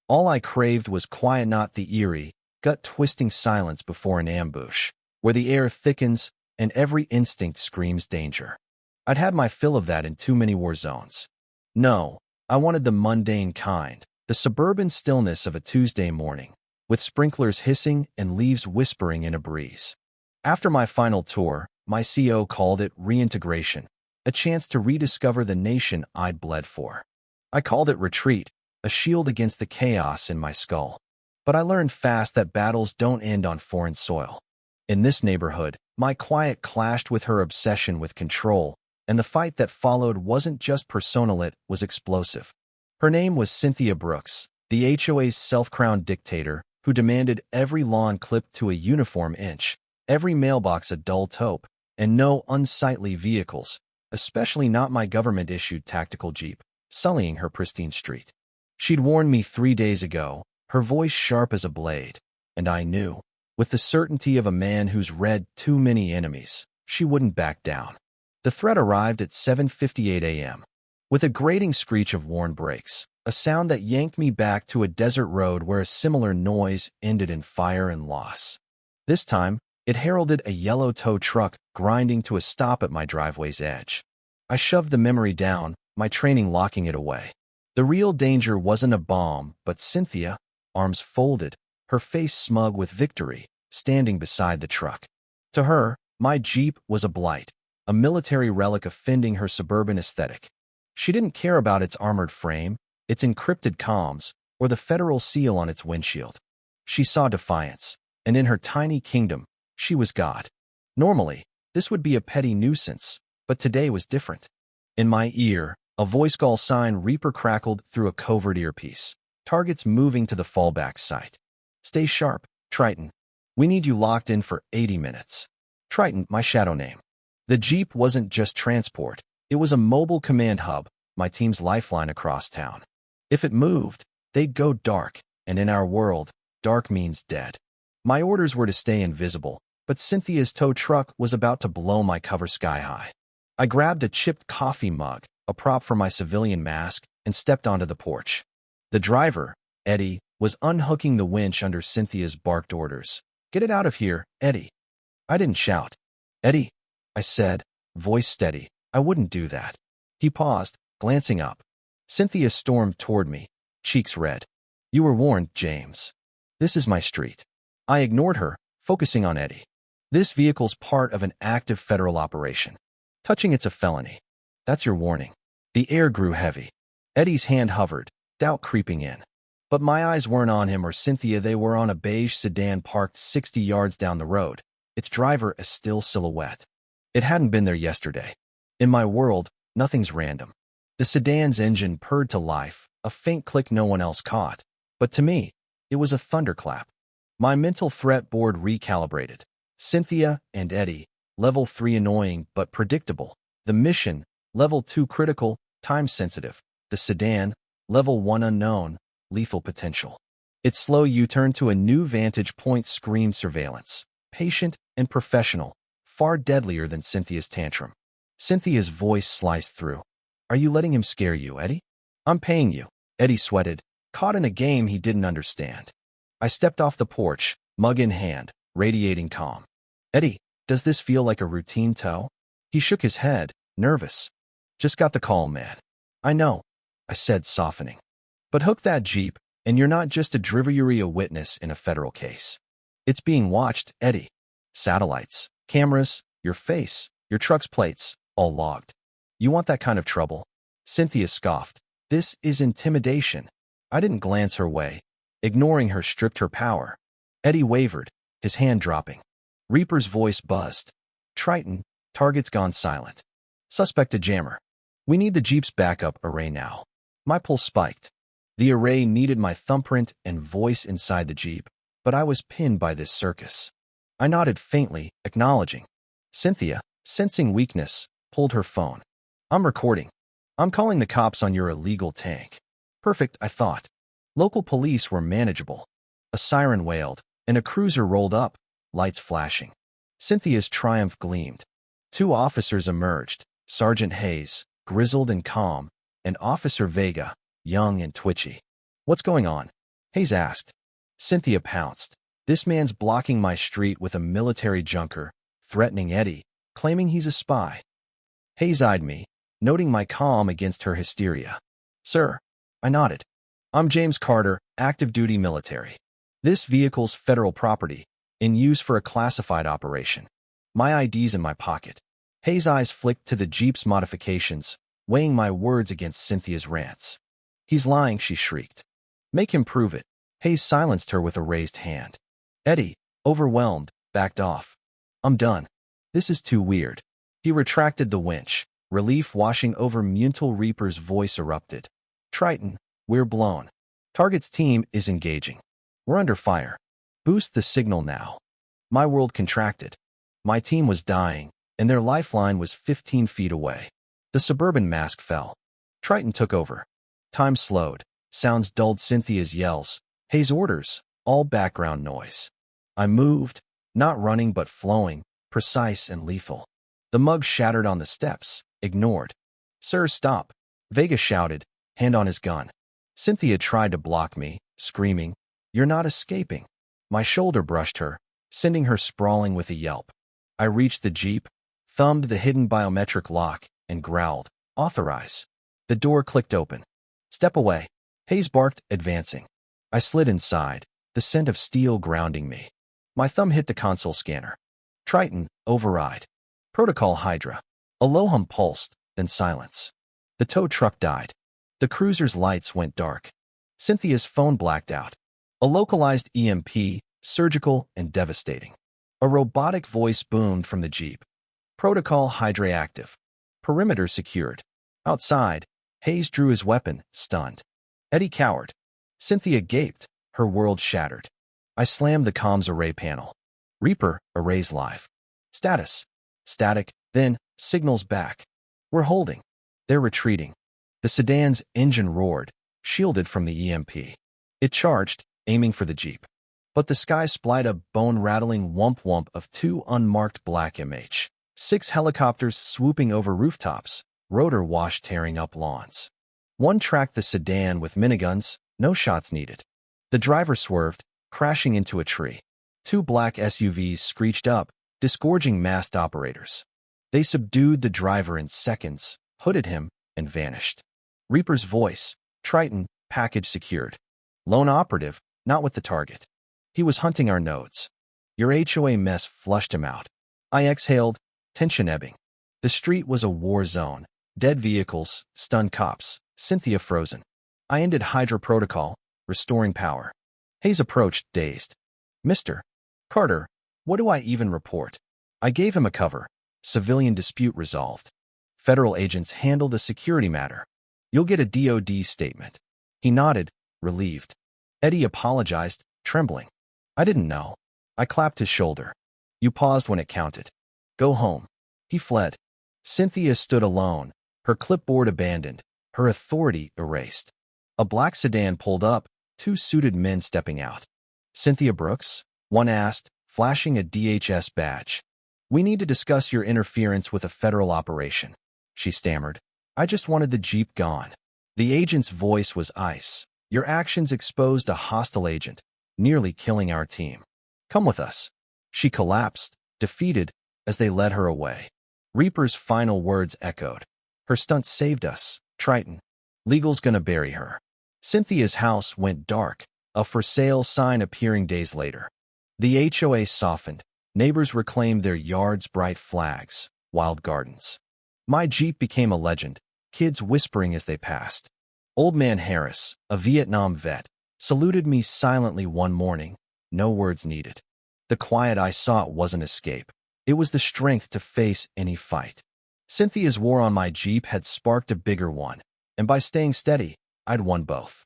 All I craved was quiet, not the eerie, gut-twisting silence before an ambush, where the air thickens and every instinct screams danger. I'd had my fill of that in too many war zones. No, I wanted the mundane kind, the suburban stillness of a Tuesday morning, with sprinklers hissing and leaves whispering in a breeze. After my final tour, my CO called it reintegration, a chance to rediscover the nation I'd bled for. I called it retreat, a shield against the chaos in my skull. But I learned fast that battles don't end on foreign soil. In this neighborhood, my quiet clashed with her obsession with control, and the fight that followed wasn't just personal, it was explosive. Her name was Cynthia Brooks, the HOA's self-crowned dictator who demanded every lawn clipped to a uniform inch, every mailbox a dull taupe, and no unsightly vehicles, especially not my government-issued tactical Jeep, sullying her pristine street. She'd warned me 3 days ago, her voice sharp as a blade, and I knew, with the certainty of a man who's read too many enemies, she wouldn't back down. The threat arrived at 7:58 a.m. with a grating screech of worn brakes, a sound that yanked me back to a desert road where a similar noise ended in fire and loss. This time, it heralded a yellow tow truck grinding to a stop at my driveway's edge. I shoved the memory down, my training locking it away. The real danger wasn't a bomb, but Cynthia, arms folded, her face smug with victory, standing beside the truck. To her, my Jeep was a blight, a military relic offending her suburban aesthetic. She didn't care about its armored frame, its encrypted comms, or the federal seal on its windshield. She saw defiance, and in her tiny kingdom, she was God. Normally, this would be a petty nuisance, but today was different. In my ear, a voice call sign Reaper crackled through a covert earpiece. Targets moving to the fallback site. Stay sharp, Triton. We need you locked in for 80 minutes. Triton, my shadow name. The Jeep wasn't just transport. It was a mobile command hub, my team's lifeline across town. If it moved, they'd go dark, and in our world, dark means dead. My orders were to stay invisible, but Cynthia's tow truck was about to blow my cover sky high. I grabbed a chipped coffee mug, a prop for my civilian mask, and stepped onto the porch. The driver, Eddie, was unhooking the winch under Cynthia's barked orders. Get it out of here, Eddie. I didn't shout. Eddie, I said, voice steady. I wouldn't do that. He paused, glancing up. Cynthia stormed toward me, cheeks red. You were warned, James. This is my street. I ignored her, focusing on Eddie. This vehicle's part of an active federal operation. Touching it's a felony. That's your warning. The air grew heavy. Eddie's hand hovered, doubt creeping in. But my eyes weren't on him or Cynthia, they were on a beige sedan parked 60 yards down the road, its driver a still silhouette. It hadn't been there yesterday. In my world, nothing's random. The sedan's engine purred to life, a faint click no one else caught. But to me, it was a thunderclap. My mental threat board recalibrated. Cynthia and Eddie, level 3 annoying but predictable. The mission, level 2 critical, time-sensitive. The sedan, level 1 unknown, lethal potential. Its slow U-turn to a new vantage point screamed surveillance. Patient and professional, far deadlier than Cynthia's tantrum. Cynthia's voice sliced through. Are you letting him scare you, Eddie? I'm paying you. Eddie sweated, caught in a game he didn't understand. I stepped off the porch, mug in hand, radiating calm. Eddie, does this feel like a routine tow? He shook his head, nervous. Just got the call, man. I know, I said, softening. But hook that Jeep, and you're not just a drivery witness in a federal case. It's being watched, Eddie. Satellites, cameras, your face, your truck's plates, all logged. You want that kind of trouble? Cynthia scoffed. This is intimidation. I didn't glance her way. Ignoring her stripped her power. Eddie wavered, his hand dropping. Reaper's voice buzzed. Triton, target's gone silent. Suspect a jammer. We need the Jeep's backup array now. My pulse spiked. The array needed my thumbprint and voice inside the Jeep, but I was pinned by this circus. I nodded faintly, acknowledging. Cynthia, sensing weakness, pulled her phone. I'm recording. I'm calling the cops on your illegal tank. Perfect, I thought. Local police were manageable. A siren wailed, and a cruiser rolled up, lights flashing. Cynthia's triumph gleamed. 2 officers emerged, Sergeant Hayes, grizzled and calm, and Officer Vega, young and twitchy. What's going on? Hayes asked. Cynthia pounced. This man's blocking my street with a military junker, threatening Eddie, claiming he's a spy. Hayes eyed me, noting my calm against her hysteria. Sir, I nodded. I'm James Carter, active duty military. This vehicle's federal property, in use for a classified operation. My ID's in my pocket. Hayes' eyes flicked to the Jeep's modifications, weighing my words against Cynthia's rants. He's lying, she shrieked. Make him prove it. Hayes silenced her with a raised hand. Eddie, overwhelmed, backed off. I'm done. This is too weird. He retracted the winch. Relief washing over Muntal Reaper's voice erupted. Triton, we're blown. Target's team is engaging. We're under fire. Boost the signal now. My world contracted. My team was dying, and their lifeline was 15 feet away. The suburban mask fell. Triton took over. Time slowed. Sounds dulled Cynthia's yells. Hayes' orders, all background noise. I moved, not running but flowing, precise and lethal. The mug shattered on the steps, ignored. Sir, stop. Vega shouted, hand on his gun. Cynthia tried to block me, screaming, You're not escaping. My shoulder brushed her, sending her sprawling with a yelp. I reached the Jeep, thumbed the hidden biometric lock, and growled, Authorize. The door clicked open. Step away. Hayes barked, advancing. I slid inside, the scent of steel grounding me. My thumb hit the console scanner. Triton, override. Protocol Hydra. A low hum pulsed, then silence. The tow truck died. The cruiser's lights went dark. Cynthia's phone blacked out. A localized EMP, surgical and devastating. A robotic voice boomed from the Jeep. Protocol Hydra active. Perimeter secured. Outside, Hayes drew his weapon, stunned. Eddie cowered. Cynthia gaped, her world shattered. I slammed the comms array panel. Reaper, arrays live. Status. Static, then, signals back. We're holding. They're retreating. The sedan's engine roared, shielded from the EMP. It charged, aiming for the Jeep. But the sky spied a bone-rattling whump-whump of two unmarked black MH-6 helicopters swooping over rooftops, rotor wash tearing up lawns. One tracked the sedan with miniguns, no shots needed. The driver swerved, crashing into a tree. Two black SUVs screeched up, disgorging masked operators. They subdued the driver in seconds, hooded him, and vanished. Reaper's voice, Triton, package secured. Lone operative, not with the target. He was hunting our nodes. Your HOA mess flushed him out. I exhaled, tension ebbing. The street was a war zone. Dead vehicles, stunned cops, Cynthia frozen. I ended Hydra protocol, restoring power. Hayes approached, dazed. Mr. Carter, what do I even report? I gave him a cover. Civilian dispute resolved. Federal agents handle the security matter. You'll get a DOD statement. He nodded, relieved. Eddie apologized, trembling. I didn't know. I clapped his shoulder. You paused when it counted. Go home. He fled. Cynthia stood alone, her clipboard abandoned, her authority erased. A black sedan pulled up, two suited men stepping out. Cynthia Brooks? One asked, flashing a DHS badge. We need to discuss your interference with a federal operation, she stammered. I just wanted the Jeep gone. The agent's voice was ice. Your actions exposed a hostile agent, nearly killing our team. Come with us. She collapsed, defeated, as they led her away. Reaper's final words echoed. Her stunt saved us, Triton. Legal's gonna bury her. Cynthia's house went dark, a for sale sign appearing days later. The HOA softened. Neighbors reclaimed their yards' bright flags, wild gardens. My Jeep became a legend, kids whispering as they passed. Old Man Harris, a Vietnam vet, saluted me silently one morning, no words needed. The quiet I sought wasn't escape. It was the strength to face any fight. Cynthia's war on my Jeep had sparked a bigger one, and by staying steady, I'd won both.